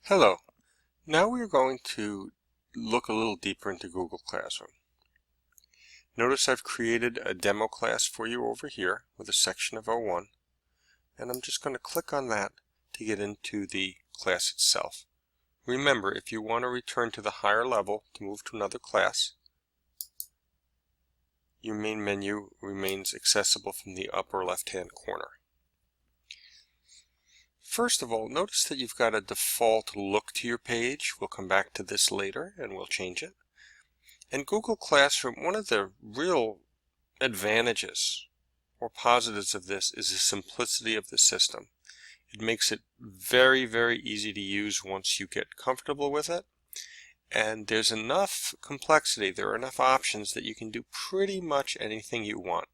Hello. Now we're going to look a little deeper into Google Classroom. Notice I've created a demo class for you over here with a section of O1, and I'm just going to click on that to get into the class itself. Remember, if you want to return to the higher level to move to another class, your main menu remains accessible from the upper left-hand corner. First of all, notice that you've got a default look to your page. We'll come back to this later and we'll change it. In Google Classroom, one of the real advantages or positives of this is the simplicity of the system. It makes it very, very easy to use once you get comfortable with it. And there's enough complexity, there are enough options that you can do pretty much anything you want.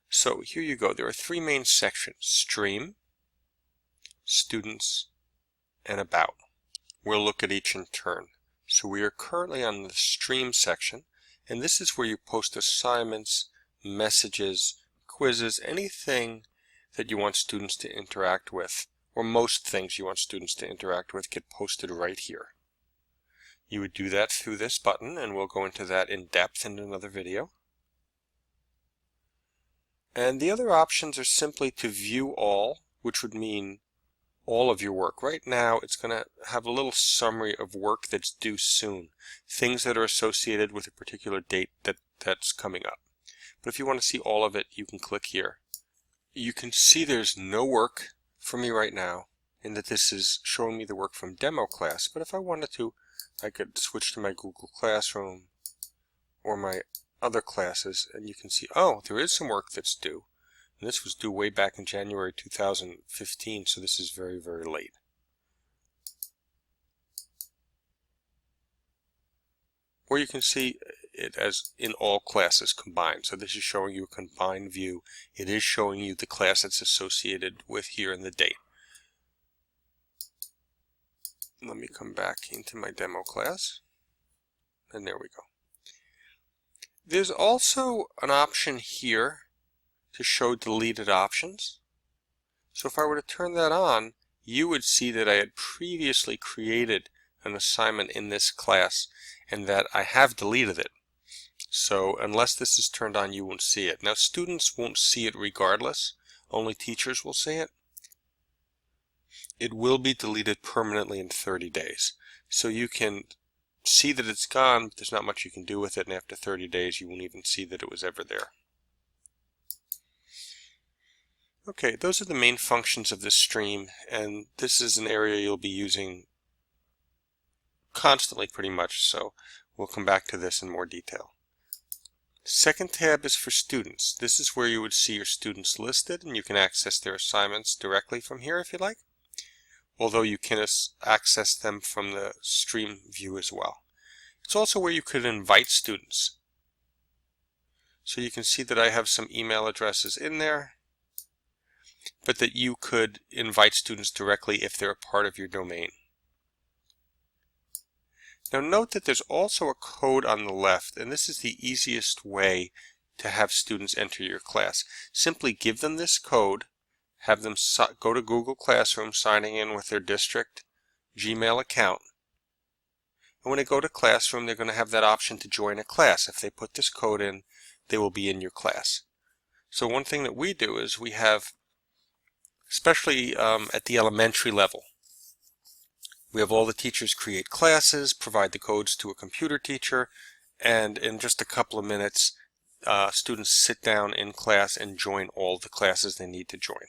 So here you go. There are three main sections: Stream, Students, and About. We'll look at each in turn. So we are currently on the Stream section, and this is where you post assignments, messages, quizzes, anything that you want students to interact with, or most things you want students to interact with get posted right here. You would do that through this button, and we'll go into that in depth in another video. And the other options are simply to view all, which would mean all of your work. Right now it's going to have a little summary of work that's due soon, things that are associated with a particular date that's coming up. But if you want to see all of it, you can click here. You can see there's no work for me right now, in that this is showing me the work from demo class. But if I wanted to, I could switch to my Google Classroom or my other classes, and you can see, oh, there is some work that's due. And this was due way back in January 2015, so this is very, very late. Or you can see it as in all classes combined. So this is showing you a combined view. It is showing you the class it's associated with here in the date. Let me come back into my demo class, and there we go. There's also an option here to show deleted options. So if I were to turn that on, you would see that I had previously created an assignment in this class and that I have deleted it. So unless this is turned on, you won't see it. Now students won't see it regardless, only teachers will see it. It will be deleted permanently in 30 days. So you can see that it's gone, but there's not much you can do with it, and after 30 days you won't even see that it was ever there. Okay, those are the main functions of this stream, and this is an area you'll be using constantly pretty much, so we'll come back to this in more detail. Second tab is for students. This is where you would see your students listed, and you can access their assignments directly from here if you like, although you can access them from the stream view as well. It's also where you could invite students. So you can see that I have some email addresses in there, but that you could invite students directly if they're a part of your domain. Now note that there's also a code on the left, and this is the easiest way to have students enter your class. Simply give them this code, have them go to Google Classroom signing in with their district Gmail account. And when they go to Classroom, they're going to have that option to join a class. If they put this code in, they will be in your class. So one thing that we do is we have, especially at the elementary level, we have all the teachers create classes, provide the codes to a computer teacher, and in just a couple of minutes, students sit down in class and join all the classes they need to join.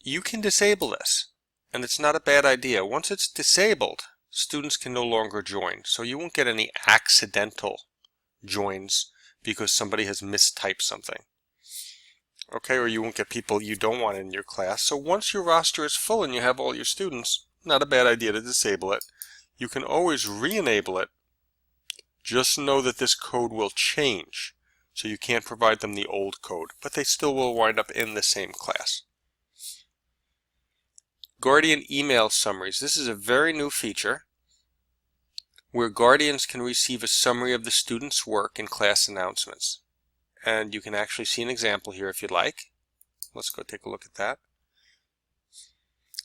You can disable this, and it's not a bad idea. Once it's disabled, students can no longer join, so you won't get any accidental joins because somebody has mistyped something. Okay, or you won't get people you don't want in your class. So once your roster is full and you have all your students, not a bad idea to disable it. You can always re-enable it. Just know that this code will change, so you can't provide them the old code, but they still will wind up in the same class. Guardian email summaries. This is a very new feature where guardians can receive a summary of the student's work in class announcements. And you can actually see an example here if you'd like. Let's go take a look at that.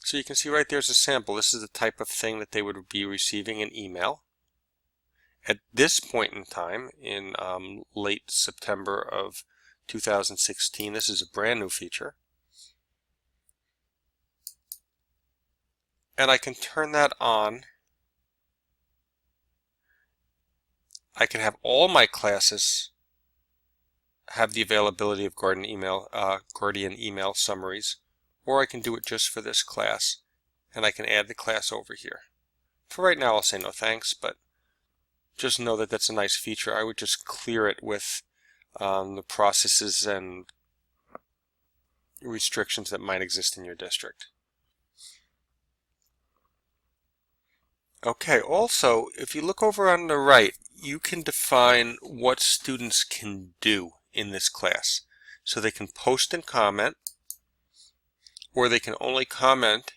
So you can see right there's a sample. This is the type of thing that they would be receiving in email. At this point in time, in late September of 2016, this is a brand new feature. And I can turn that on. I can have all my classes have the availability of Guardian email summaries, or I can do it just for this class, and I can add the class over here. For right now, I'll say no thanks, but just know that that's a nice feature. I would just clear it with the processes and restrictions that might exist in your district. Okay, also, if you look over on the right, you can define what students can do in this class. So they can post and comment, or they can only comment,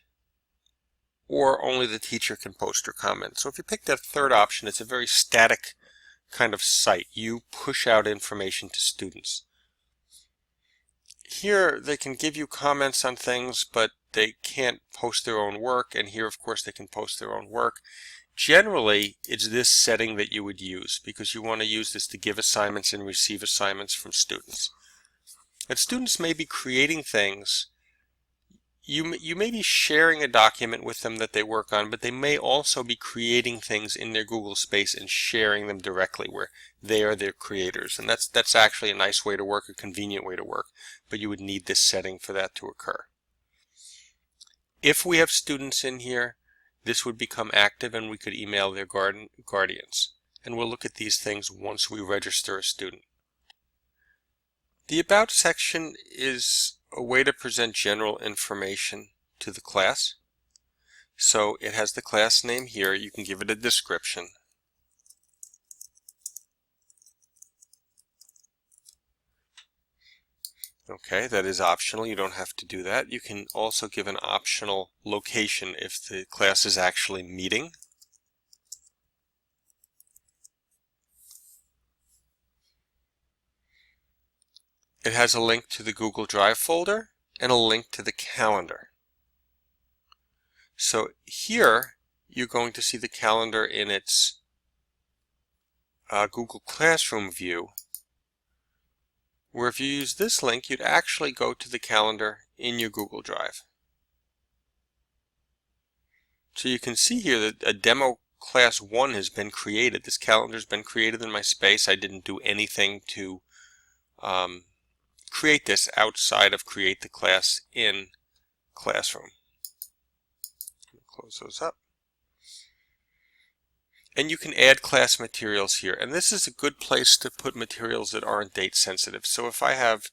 or only the teacher can post or comment. So if you pick that third option, it's a very static kind of site. You push out information to students. Here they can give you comments on things, but they can't post their own work, and here of course they can post their own work. Generally, it's this setting that you would use because you want to use this to give assignments and receive assignments from students. And students may be creating things. You may be sharing a document with them that they work on, but they may also be creating things in their Google Space and sharing them directly where they are their creators. And that's actually a nice way to work, a convenient way to work, but you would need this setting for that to occur. If we have students in here, this would become active and we could email their guardians. And we'll look at these things once we register a student. The About section is a way to present general information to the class. So it has the class name here. You can give it a description. Okay, that is optional. You don't have to do that. You can also give an optional location if the class is actually meeting. It has a link to the Google Drive folder and a link to the calendar. So here you're going to see the calendar in its Google Classroom view, where if you use this link, you'd actually go to the calendar in your Google Drive. So you can see here that a demo class 1 has been created. This calendar has been created in my space. I didn't do anything to create this outside of create the class in Classroom. Close those up. And you can add class materials here. And this is a good place to put materials that aren't date sensitive. So if I have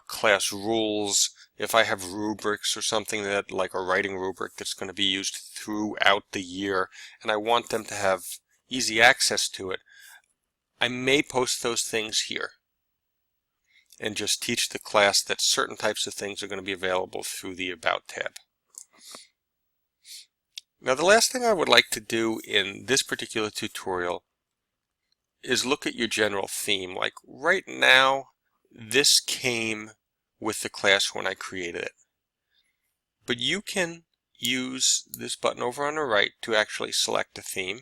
class rules, if I have rubrics or something that like a writing rubric that's going to be used throughout the year, and I want them to have easy access to it, I may post those things here and just teach the class that certain types of things are going to be available through the About tab. Now the last thing I would like to do in this particular tutorial is look at your general theme. Like right now, this came with the class when I created it. But you can use this button over on the right to actually select a theme.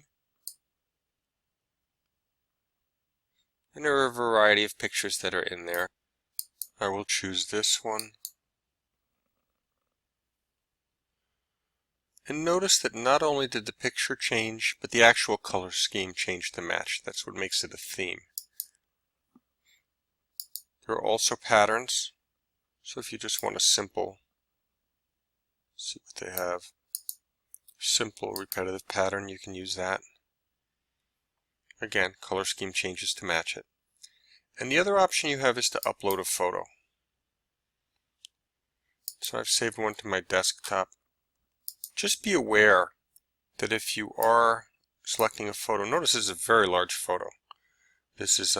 And there are a variety of pictures that are in there. I will choose this one. And notice that not only did the picture change, but the actual color scheme changed to match. That's what makes it a theme. There are also patterns. So if you just want a simple, see what they have, simple repetitive pattern, you can use that. Again, color scheme changes to match it. And the other option you have is to upload a photo. So I've saved one to my desktop. Just be aware that if you are selecting a photo, notice this is a very large photo. This is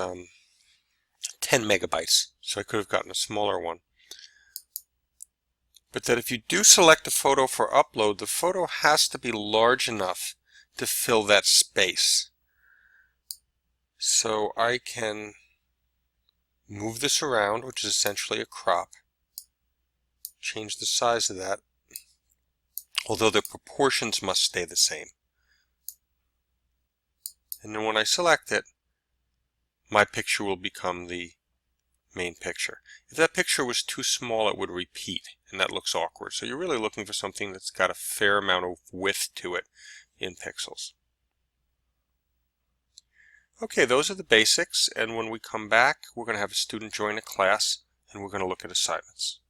10 megabytes, so I could have gotten a smaller one. But that if you do select a photo for upload, the photo has to be large enough to fill that space. So I can move this around, which is essentially a crop, change the size of that, although the proportions must stay the same. And then when I select it, my picture will become the main picture. If that picture was too small, it would repeat, and that looks awkward. So you're really looking for something that's got a fair amount of width to it in pixels. Okay, those are the basics, and when we come back, we're going to have a student join a class, and we're going to look at assignments.